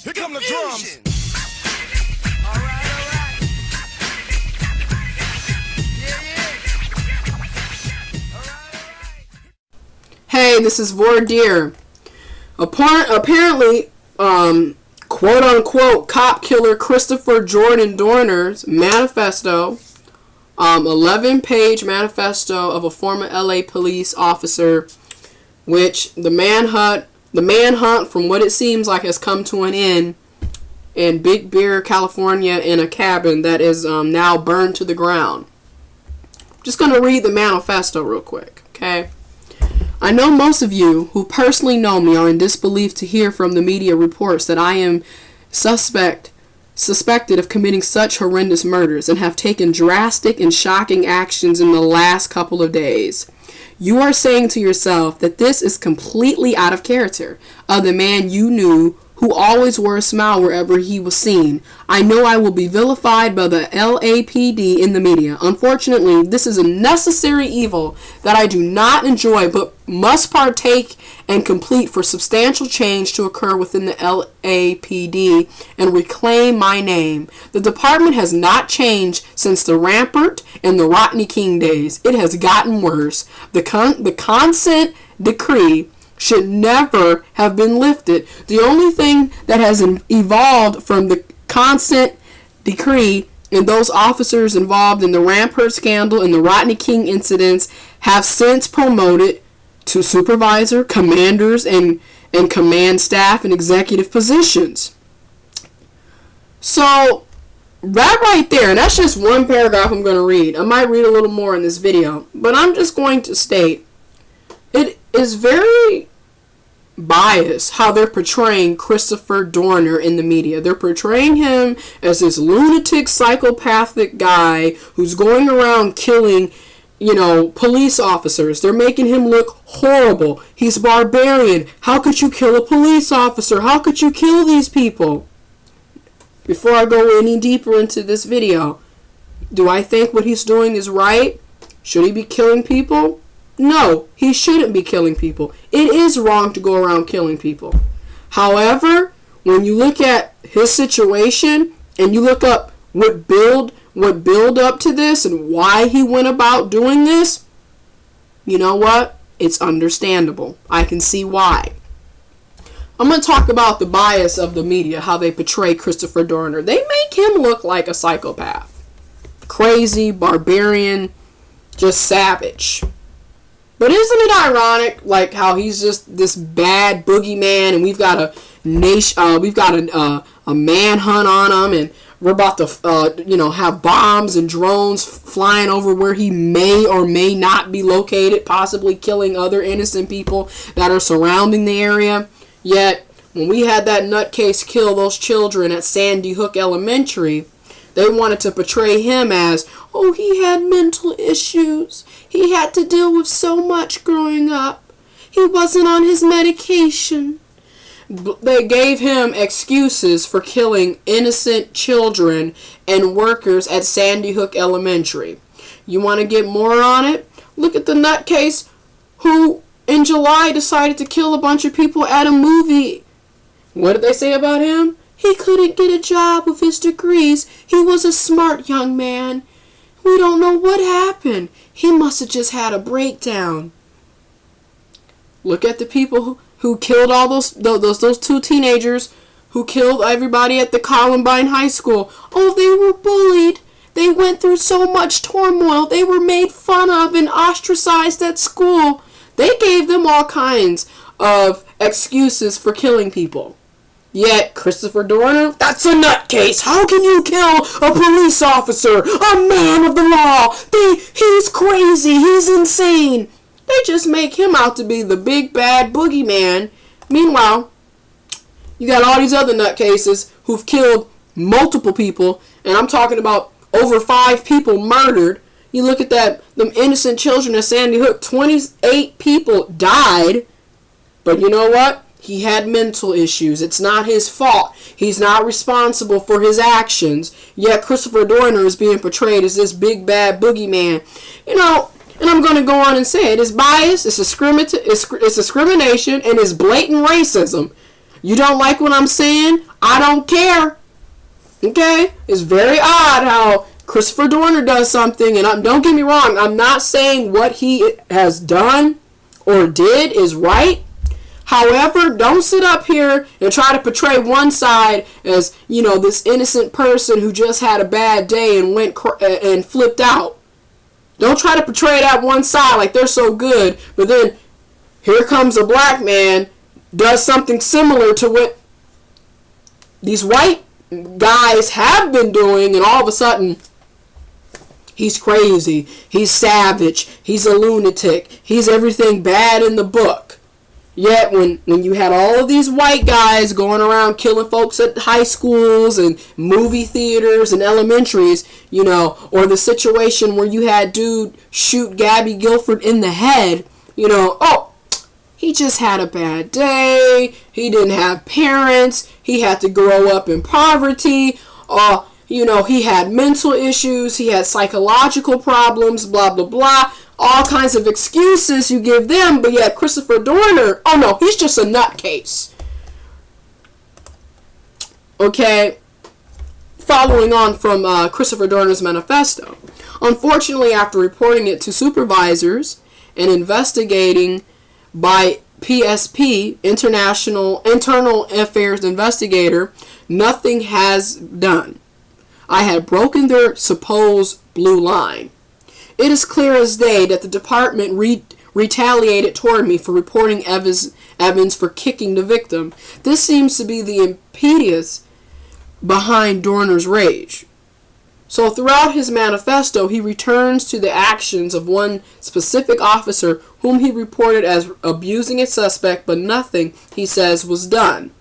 Here come the drums. All right. Yeah. All right. Hey, this is Vordeer. Apparently, quote-unquote cop killer Christopher Jordan Dorner's manifesto, 11-page manifesto of a former LA police officer, which the manhunt, from what it seems like, has come to an end in Big Bear, California, in a cabin that is now burned to the ground. I'm just going to read the manifesto real quick, okay? I know most of you who personally know me are in disbelief to hear from the media reports that I am suspected of committing such horrendous murders and have taken drastic and shocking actions in the last couple of days. You are saying to yourself that this is completely out of character of the man you knew who always wore a smile wherever he was seen. I know I will be vilified by the LAPD in the media. Unfortunately, this is a necessary evil that I do not enjoy but must partake and complete for substantial change to occur within the LAPD and reclaim my name. The department has not changed since the Rampart and the Rodney King days. It has gotten worse. The consent decree should never have been lifted. The only thing that has evolved from the consent decree and those officers involved in the Rampart scandal and the Rodney King incidents have since promoted to supervisor, commanders, and command staff and executive positions. So, that right there, and that's just one paragraph I'm going to read. I might read a little more in this video, but I'm just going to state it is very biased how they're portraying Christopher Dorner in the media. They're portraying him as this lunatic, psychopathic guy who's going around killing, police officers. They're making him look horrible. He's barbarian. How could you kill a police officer? How could you kill these people? Before I go any deeper into this video, do I think what he's doing is right? Should he be killing people? No, he shouldn't be killing people. It is wrong to go around killing people. However, when you look at his situation and you look up what build up to this and why he went about doing this, you know what? It's understandable. I can see why. I'm going to talk about the bias of the media, how they portray Christopher Dorner. They make him look like a psychopath. Crazy, barbarian, just savage. But isn't it ironic, like how he's just this bad boogeyman, and we've got a manhunt on him, and we're about to, have bombs and drones flying over where he may or may not be located, possibly killing other innocent people that are surrounding the area. Yet, when we had that nutcase kill those children at Sandy Hook Elementary, they wanted to portray him as, oh, he had mental issues. He had to deal with so much growing up. He wasn't on his medication. They gave him excuses for killing innocent children and workers at Sandy Hook Elementary. You want to get more on it? Look at the nutcase who, in July, decided to kill a bunch of people at a movie. What did they say about him? He couldn't get a job with his degrees. He was a smart young man. We don't know what happened. He must have just had a breakdown. Look at the people who killed all those two teenagers who killed everybody at the Columbine High School. Oh, they were bullied. They went through so much turmoil. They were made fun of and ostracized at school. They gave them all kinds of excuses for killing people. Yet, Christopher Dorner, that's a nutcase. How can you kill a police officer, a man of the law? He's crazy. He's insane. They just make him out to be the big bad boogeyman. Meanwhile, you got all these other nutcases who've killed multiple people, and I'm talking about over 5 people murdered. You look at them innocent children at Sandy Hook, 28 people died. But you know what? He had mental issues. It's not his fault. He's not responsible for his actions. Yet Christopher Dorner is being portrayed as this big bad boogeyman. And I'm going to go on and say it is bias, it's discrimination, and it's blatant racism. You don't like what I'm saying? I don't care. Okay? It's very odd how Christopher Dorner does something, and don't get me wrong, I'm not saying what he has done or did is right. However, don't sit up here and try to portray one side as, this innocent person who just had a bad day and went and flipped out. Don't try to portray that one side like they're so good, but then here comes a black man, does something similar to what these white guys have been doing, and all of a sudden, he's crazy, he's savage, he's a lunatic, he's everything bad in the book. Yet when you had all of these white guys going around killing folks at high schools and movie theaters and elementaries, or the situation where you had dude shoot Gabby Guilford in the head, he just had a bad day, he didn't have parents, he had to grow up in poverty, he had mental issues, he had psychological problems, blah, blah, blah. All kinds of excuses you give them, but yet Christopher Dorner, oh no, he's just a nutcase. Okay, following on from Christopher Dorner's manifesto. Unfortunately, after reporting it to supervisors and investigating by PSP, Internal Affairs Investigator, nothing has done. I had broken their supposed blue line. It is clear as day that the department retaliated toward me for reporting Evans for kicking the victim. This seems to be the impetus behind Dorner's rage. So throughout his manifesto, he returns to the actions of one specific officer whom he reported as abusing a suspect, but nothing, he says, was done.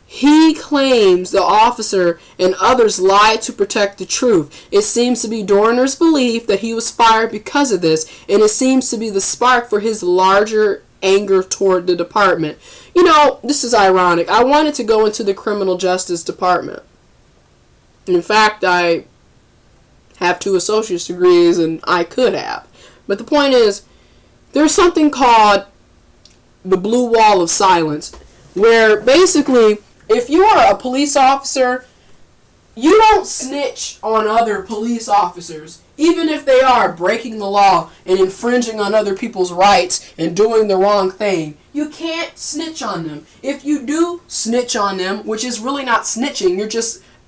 He claims the officer and others lied to protect the truth. It seems to be Dorner's belief that he was fired because of this, and it seems to be the spark for his larger anger toward the department. This is ironic. I wanted to go into the criminal justice department. In fact, I have 2 associate's degrees, and I could have. But the point is, there's something called the blue wall of silence, where basically, if you are a police officer, you don't snitch on other police officers, even if they are breaking the law and infringing on other people's rights and doing the wrong thing. You can't snitch on them. If you do snitch on them, which is really not snitching,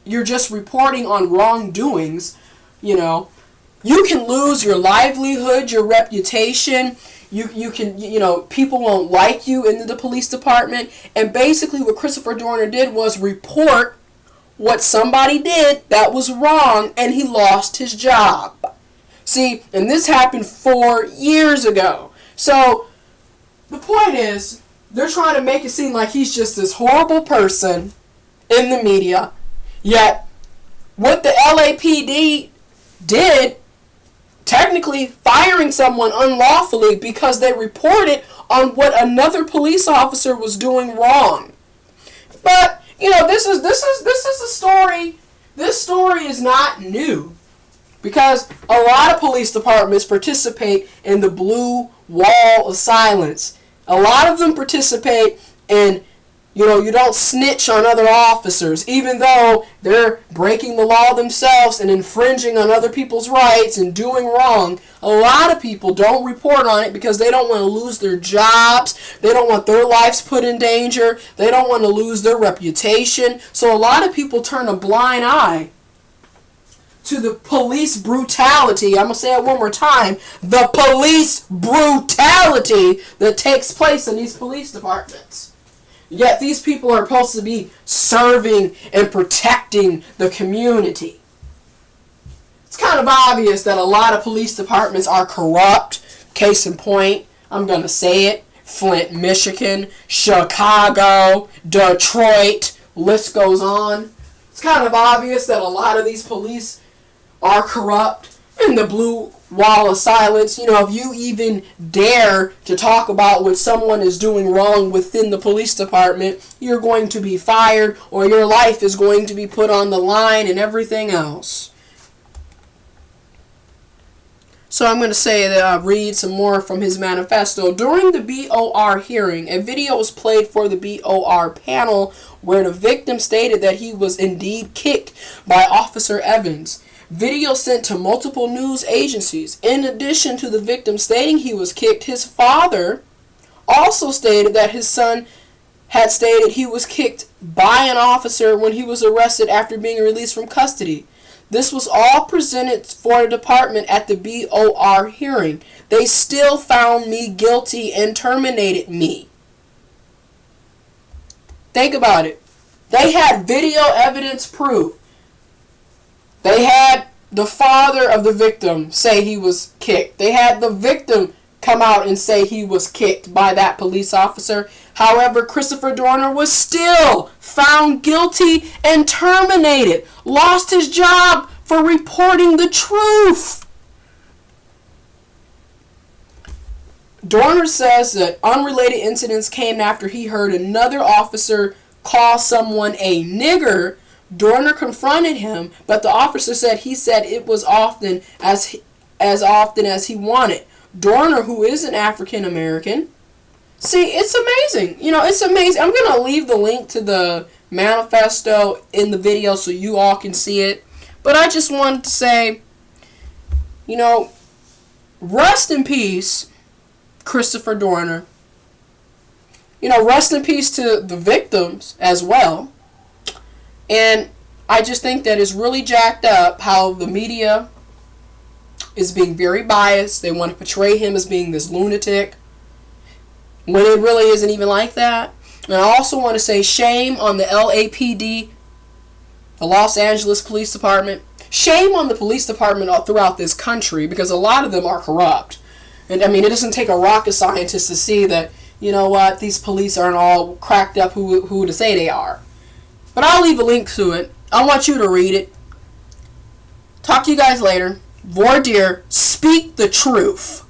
you're just reporting on wrongdoings, you can lose your livelihood, your reputation. You can, people won't like you in the police department. And basically what Christopher Dorner did was report what somebody did that was wrong, and he lost his job. See, and this happened 4 years ago. So the point is, they're trying to make it seem like he's just this horrible person in the media. Yet, what the LAPD did, technically firing someone unlawfully because they reported on what another police officer was doing wrong. But this is a story. This story is not new, because a lot of police departments participate in the blue wall of silence. A lot of them participate in, you don't snitch on other officers, even though they're breaking the law themselves and infringing on other people's rights and doing wrong. A lot of people don't report on it because they don't want to lose their jobs. They don't want their lives put in danger. They don't want to lose their reputation. So a lot of people turn a blind eye to the police brutality. I'm going to say it one more time. The police brutality that takes place in these police departments. Yet these people are supposed to be serving and protecting the community. It's kind of obvious that a lot of police departments are corrupt. Case in point, I'm going to say it, Flint, Michigan, Chicago, Detroit, list goes on. It's kind of obvious that a lot of these police are corrupt. In the blue wall of silence, if you even dare to talk about what someone is doing wrong within the police department, you're going to be fired, or your life is going to be put on the line and everything else. So I'm going to say that read some more from his manifesto. During the BOR hearing, a video was played for the BOR panel where the victim stated that he was indeed kicked by Officer Evans. Video sent to multiple news agencies. In addition to the victim stating he was kicked, his father also stated that his son had stated he was kicked by an officer when he was arrested after being released from custody. This was all presented for the department at the BOR hearing. They still found me guilty and terminated me. Think about it. They had video evidence proof. They had the father of the victim say he was kicked. They had the victim come out and say he was kicked by that police officer. However, Christopher Dorner was still found guilty and terminated. Lost his job for reporting the truth. Dorner says that unrelated incidents came after he heard another officer call someone a nigger. Dorner confronted him, but the officer said he said it was often as often as he wanted. Dorner, who is an African American, see, it's amazing. You know, it's amazing. I'm going to leave the link to the manifesto in the video so you all can see it. But I just wanted to say, you know, rest in peace, Christopher Dorner. You know, rest in peace to the victims as well. And I just think that it's really jacked up how the media is being very biased. They want to portray him as being this lunatic when it really isn't even like that. And I also want to say shame on the LAPD, the Los Angeles Police Department. Shame on the police department all throughout this country, because a lot of them are corrupt. And I mean, it doesn't take a rocket scientist to see that, you know what, these police aren't all cracked up who to say they are. But I'll leave a link to it. I want you to read it. Talk to you guys later. Voir dire, speak the truth.